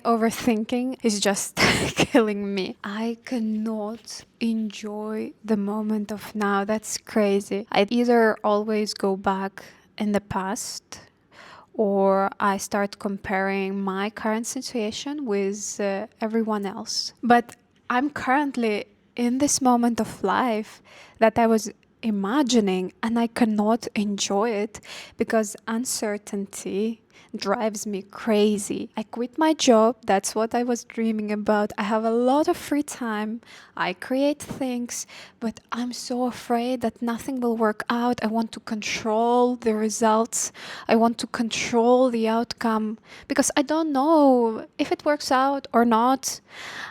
My overthinking is just killing me. I cannot enjoy the moment of now. That's crazy. I either always go back in the past or I start comparing my current situation with everyone else. But I'm currently in this moment of life that I was imagining and I cannot enjoy it because uncertainty drives me crazy. I quit my job. That's what I was dreaming about. I have a lot of free time. I create things, but I'm so afraid that nothing will work out. I want to control the results. I want to control the outcome because I don't know if it works out or not.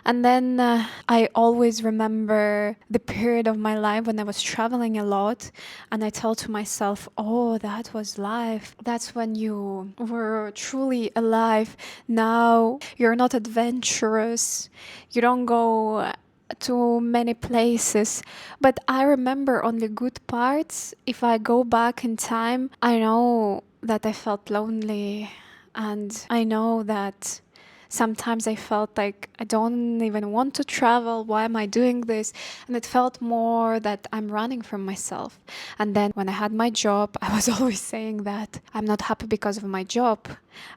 And then I always remember the period of my life when I was traveling a lot and I tell to myself, oh, that was life. That's when you were truly alive. Now you're not adventurous. You don't go to many places, but I remember only good parts. If I go back in time, I know that I felt lonely and I know that sometimes I felt like I don't even want to travel. Why am I doing this? And it felt more that I'm running from myself. And then when I had my job, I was always saying that I'm not happy because of my job.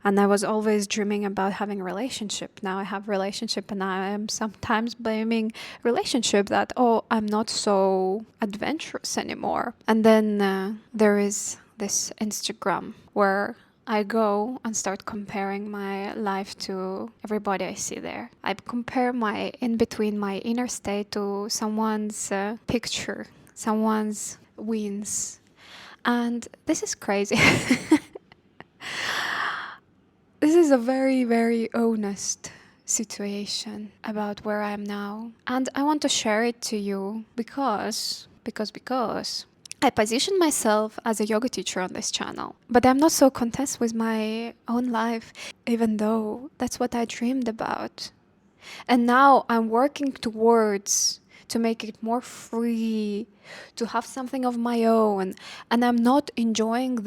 And I was always dreaming about having a relationship. Now I have a relationship and I am sometimes blaming relationship that, oh, I'm not so adventurous anymore. And then there is this Instagram where I go and start comparing my life to everybody I see there. I compare my in between my inner state to someone's picture, someone's wins. And this is crazy. This is a very, very honest situation about where I am now. And I want to share it to you because I position myself as a yoga teacher on this channel, but I'm not so content with my own life, even though that's what I dreamed about. And now I'm working towards to make it more free, to have something of my own, and I'm not enjoying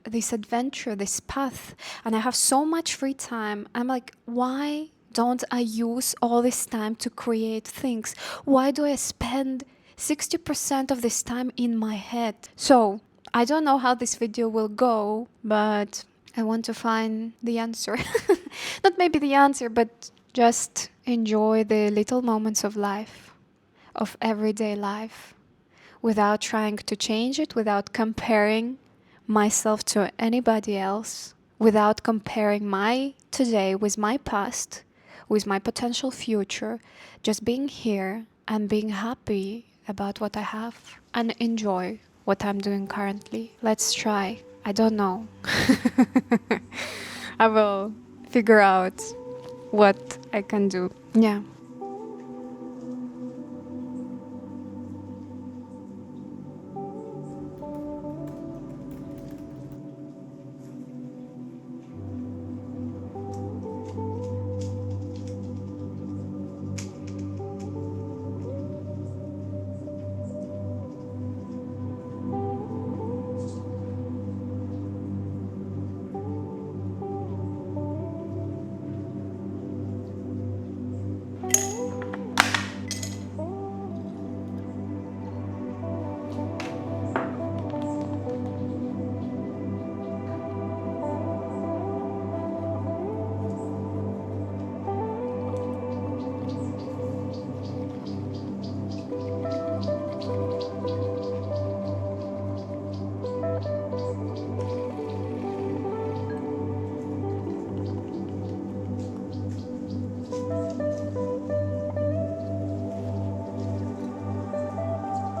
this adventure, this path, and I have so much free time. I'm like, why don't I use all this time to create things? Why do I spend 60% of this time in my head? So I don't know how this video will go, but I want to find the answer. Not maybe the answer, but just enjoy the little moments of life, of everyday life, without trying to change it, without comparing myself to anybody else, without comparing my today with my past, with my potential future, just being here and being happy about what I have and enjoy what I'm doing currently. Let's try. I don't know. I will figure out what I can do. Yeah.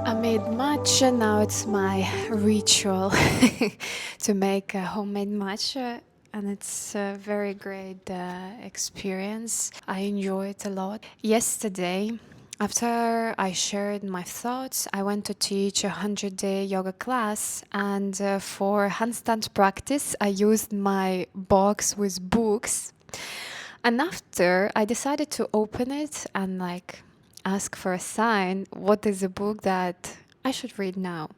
I made matcha. Now it's my ritual to make a homemade matcha, and it's a very great experience. I enjoy it a lot. Yesterday, after I shared my thoughts, I went to teach a 100-day yoga class, and for handstand practice, I used my box with books. And after, I decided to open it and ask for a sign. What is a book that I should read now?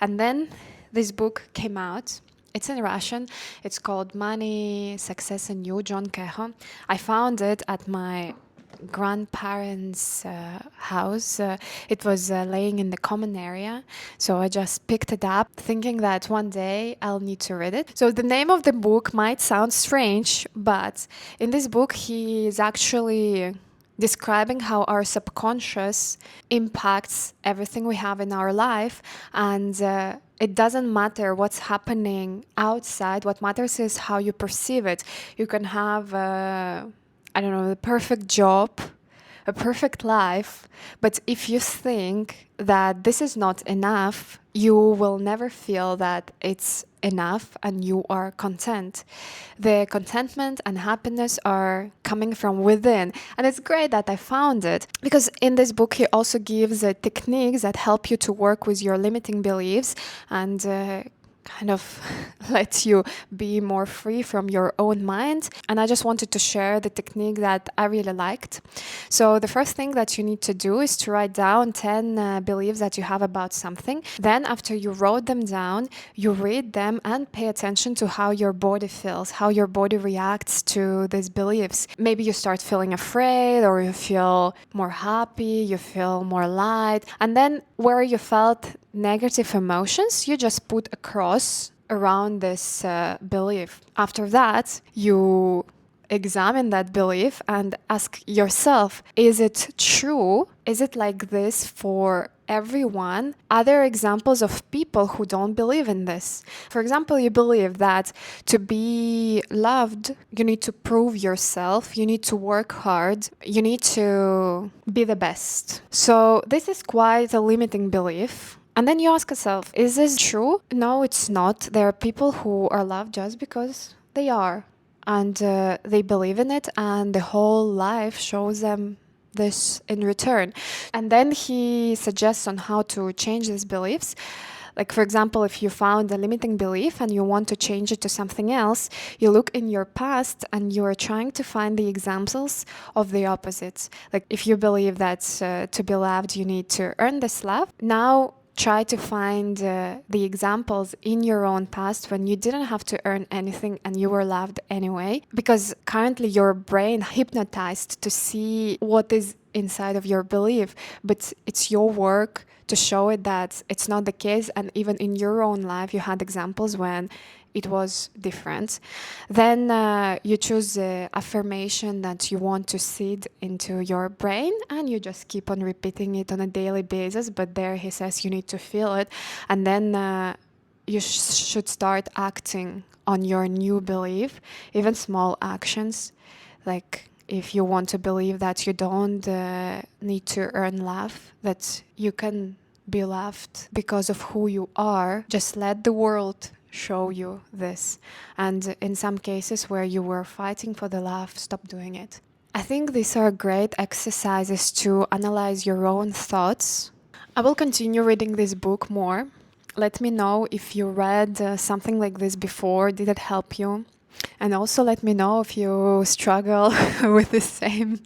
And then this book came out, It's in Russian. It's called Money, Success and You, John Keho. I found it at my grandparents' house. It was laying in the common area. So I just picked it up, thinking that one day I'll need to read it. So the name of the book might sound strange, but in this book, he is actually describing how our subconscious impacts everything we have in our life. And it doesn't matter what's happening outside. What matters is how you perceive it. You can have I don't know, the perfect job, a perfect life, but if you think that this is not enough, you will never feel that it's enough and you are content. The contentment and happiness are coming from within. And it's great that I found it because in this book, he also gives techniques that help you to work with your limiting beliefs and kind of lets you be more free from your own mind. And I just wanted to share the technique that I really liked. So the first thing that you need to do is to write down 10 beliefs that you have about something. Then after you wrote them down, you read them and pay attention to how your body feels, how your body reacts to these beliefs. Maybe you start feeling afraid, or you feel more happy, you feel more light. And then where you felt negative emotions, you just put a cross around this belief. After that, you examine that belief and ask yourself, is it true? Is it like this for everyone? Are there examples of people who don't believe in this? For example, you believe that to be loved, you need to prove yourself, you need to work hard, you need to be the best. So this is quite a limiting belief. And then you ask yourself, is this true? No, it's not. There are people who are loved just because they are. And they believe in it, and the whole life shows them this in return. And then he suggests on how to change these beliefs. Like, for example, if you found a limiting belief and you want to change it to something else, you look in your past and you are trying to find the examples of the opposites. Like, if you believe that to be loved, you need to earn this love, now try to find the examples in your own past when you didn't have to earn anything and you were loved anyway. Because currently your brain hypnotized to see what is inside of your belief, but it's your work to show it that it's not the case. And even in your own life, you had examples when it was different. Then you choose the affirmation that you want to seed into your brain, and you just keep on repeating it on a daily basis. But there he says you need to feel it, and then you should start acting on your new belief, even small actions, like if you want to believe that you don't need to earn love, that you can be loved because of who you are, just let the world show you this. And in some cases where you were fighting for the love, stop doing it. I think these are great exercises to analyze your own thoughts. I will continue reading this book more. Let me know if you read something like this before. Did it help you? And also let me know if you struggle with the same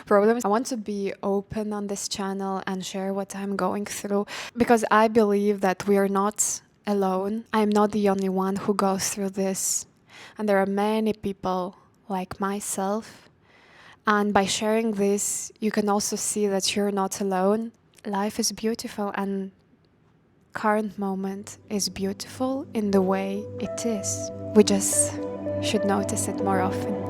problems. I want to be open on this channel and share what I'm going through, because I believe that we are not alone. I'm not the only one who goes through this. And there are many people like myself. And by sharing this, you can also see that you're not alone. Life is beautiful, and current moment is beautiful in the way it is. We just should notice it more often.